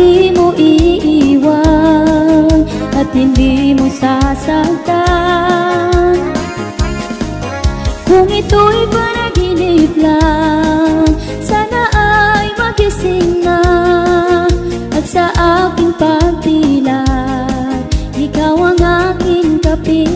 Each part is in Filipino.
di mo iiwan at hindi mo sasaktan. Kung ito'y panaginip lang, sana ay magising na. At sa aking pagdilat, ikaw ang aking kapiling.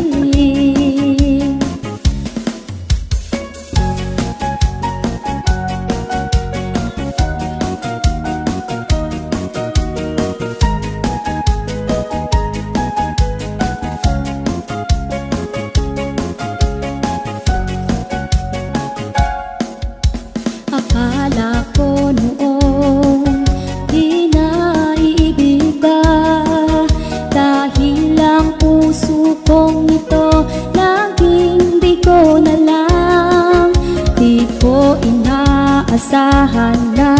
Akala ko noon di na iibig ba, dahil ang puso kong ito laging bigo na lang. Di ko inaasahan na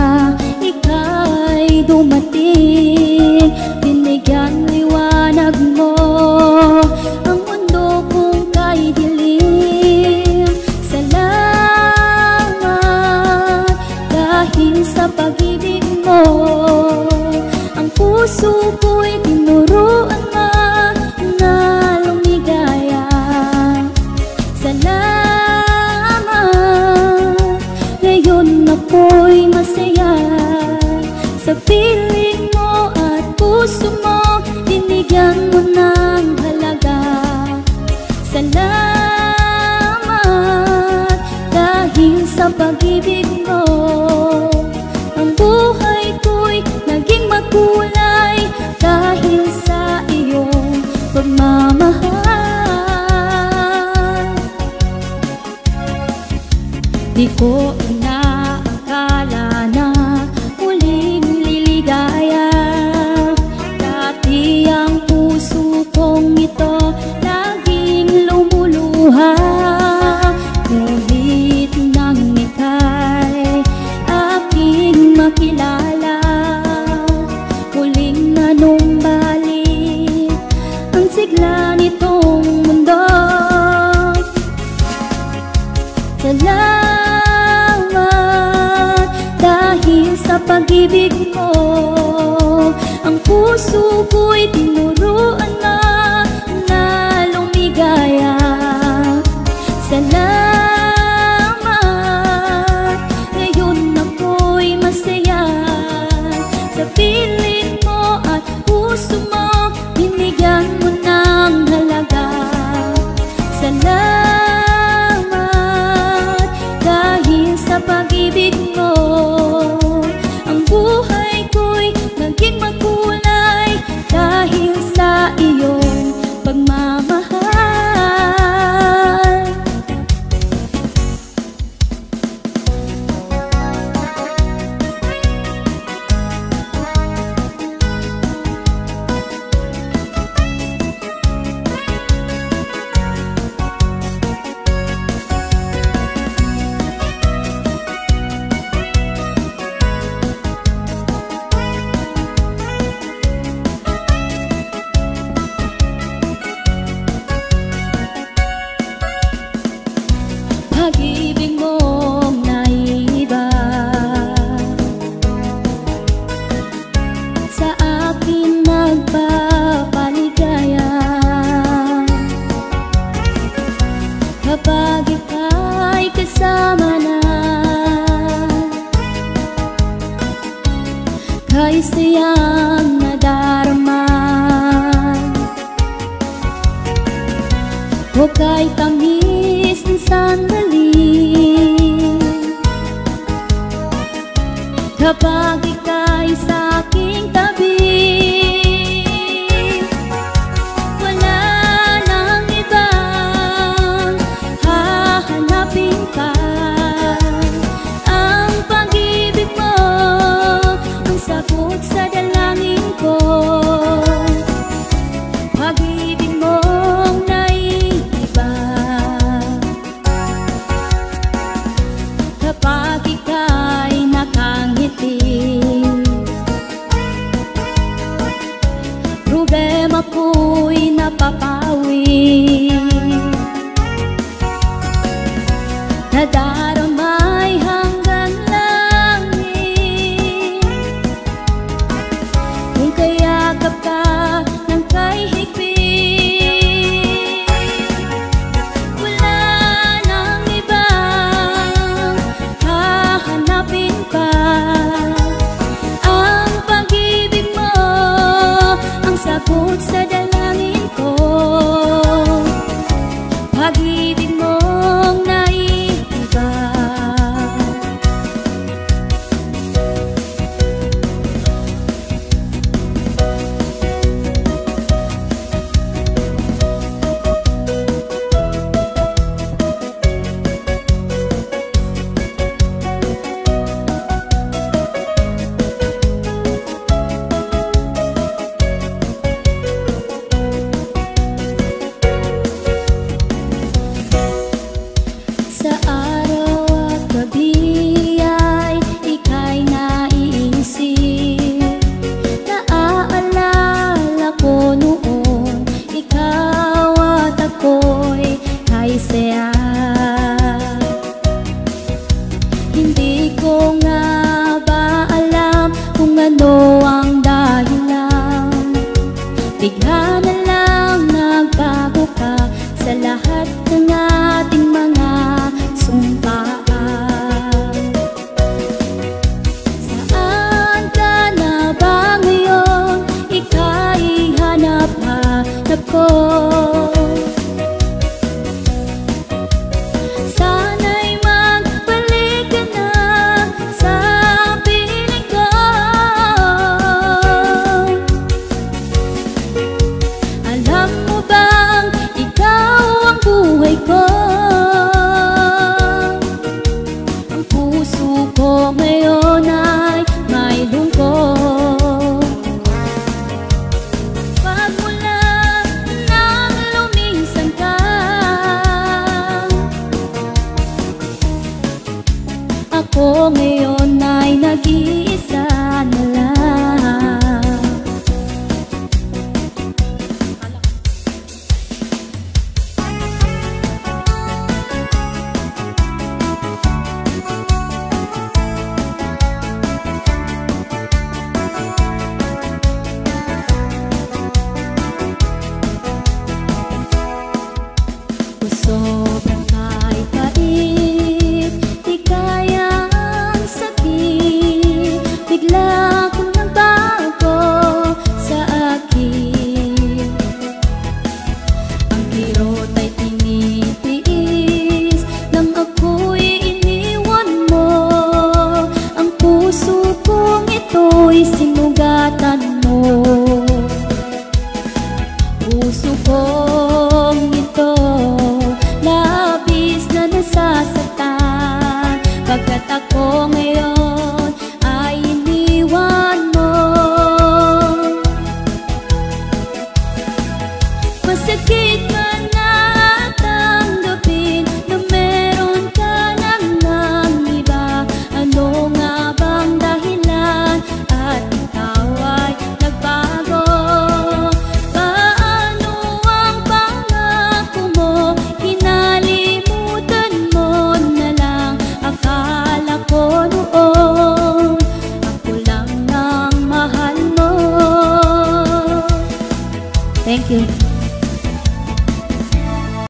ika'y dumating, binigyan liwanag mo ang mundo kong kay dilim. Salamat dahil sa pag-ibig mo, ang puso ko'y tinuruan na lumigaya. Salamat, ngayon ako'y masaya sa piling mo at puso mo, binigyan mo ng halaga. Salamat dahil sa pag-ibig mo, ang buhay ko'y naging makulay dahil sa iyong pagmamahal. Di ko inaakala na muling liligaya, dati ang puso kong ito laging lumuluha. Ngunit nang ika'y aking makilala, muling nanumbalik ang sigla nitong mundo. Salamat dahil sa pag-ibig mo, ang puso ko'y tinuruan na lumigaya. Salamat, ngayon ako'y masaya sa piling mo at puso mo, binigyan mo ng halaga. Salamat dahil sa pag-ibig mo, ang buhay ko'y naging makulay dahil sa iyong pagmamahal. Pag-ibig mong naiiba sa akin nagpapaligaya. Kapag ika'y kasama na, kay siyang nadarama o kay tamis ng sandali. Kapag ika'y sa aking tabi, wala nang ibang hahanapin pa. Ang pag-ibig mo ang sagot sa dalangin ko. Pag-ibig mong naiiba kapag ika'y nakangiti. Problema ko'y napapawi, nadaramay hanggang langit. pag-ibig mong naiiba. Sa araw at gabi ay ika'y naiisip. Naaalala ko noon, ikaw at ako'y kaisaya. Hindi ko nga ba alam kung ano ang dahilan. Bigla na lang nagbago ka sa lahat ng ating mga sumpaan. Saan ka na ba ngayon? Ika'y hanap-hanap ko. Sana'y magbalik ka na sa piling ko. Alam mo bang ikaw ang buhay ko? Ang puso ko ngayon ay may lungkot. Pagmula nang lumisan ka, ako ngayon ay nag-iisa na lang. Sobrang